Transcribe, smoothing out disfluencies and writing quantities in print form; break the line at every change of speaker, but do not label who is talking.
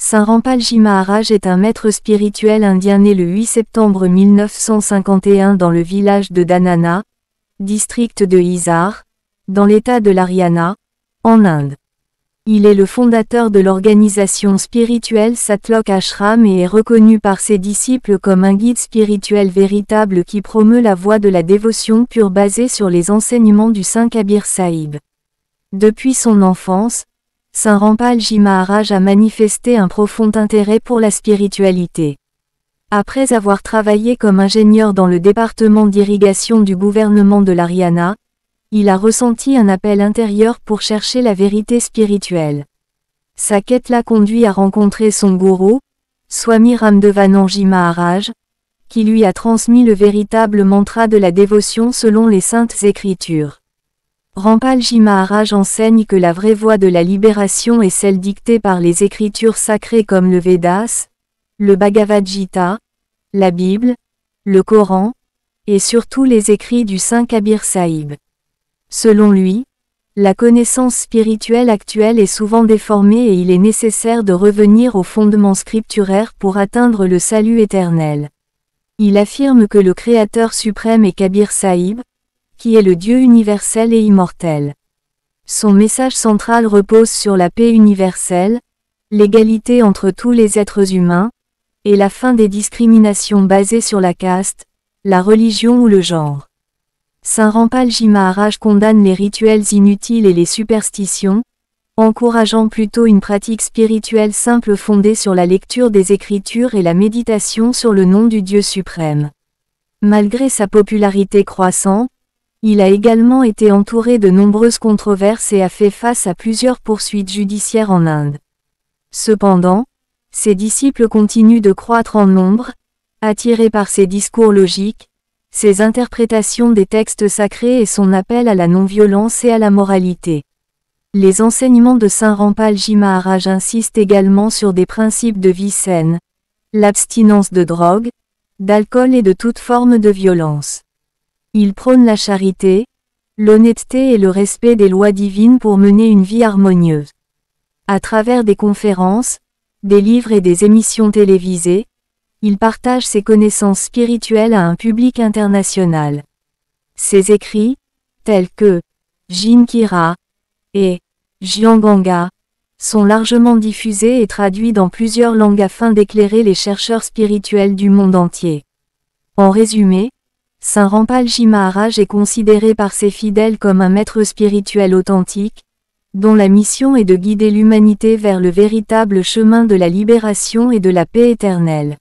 Saint Rampalji Maharaj est un maître spirituel indien né le 8 septembre 1951 dans le village de Dhanana, district de Hisar, dans l'état de l'Haryana, en Inde. Il est le fondateur de l'organisation spirituelle Satlok Ashram et est reconnu par ses disciples comme un guide spirituel véritable qui promeut la voie de la dévotion pure basée sur les enseignements du Saint Kabir Sahib. Depuis son enfance, Saint Rampalji Maharaj a manifesté un profond intérêt pour la spiritualité. Après avoir travaillé comme ingénieur dans le département d'irrigation du gouvernement de l'Haryana, il a ressenti un appel intérieur pour chercher la vérité spirituelle. Sa quête l'a conduit à rencontrer son gourou, Swami Ramdevananji Maharaj, qui lui a transmis le véritable mantra de la dévotion selon les saintes écritures. Rampalji Maharaj enseigne que la vraie voie de la libération est celle dictée par les écritures sacrées comme le Védas, le Bhagavad Gita, la Bible, le Coran, et surtout les écrits du Saint Kabir Sahib. Selon lui, la connaissance spirituelle actuelle est souvent déformée et il est nécessaire de revenir aux fondements scripturaires pour atteindre le salut éternel. Il affirme que le Créateur suprême est Kabir Sahib, qui est le Dieu universel et immortel. Son message central repose sur la paix universelle, l'égalité entre tous les êtres humains, et la fin des discriminations basées sur la caste, la religion ou le genre. Saint Rampalji Maharaj condamne les rituels inutiles et les superstitions, encourageant plutôt une pratique spirituelle simple fondée sur la lecture des Écritures et la méditation sur le nom du Dieu suprême. Malgré sa popularité croissante, il a également été entouré de nombreuses controverses et a fait face à plusieurs poursuites judiciaires en Inde. Cependant, ses disciples continuent de croître en nombre, attirés par ses discours logiques, ses interprétations des textes sacrés et son appel à la non-violence et à la moralité. Les enseignements de Saint Rampalji Maharaj insistent également sur des principes de vie saine, l'abstinence de drogue, d'alcool et de toute forme de violence. Il prône la charité, l'honnêteté et le respect des lois divines pour mener une vie harmonieuse. À travers des conférences, des livres et des émissions télévisées, il partage ses connaissances spirituelles à un public international. Ses écrits, tels que Jinkira et Jyanganga, sont largement diffusés et traduits dans plusieurs langues afin d'éclairer les chercheurs spirituels du monde entier. En résumé, Saint Rampalji Maharaj est considéré par ses fidèles comme un maître spirituel authentique, dont la mission est de guider l'humanité vers le véritable chemin de la libération et de la paix éternelle.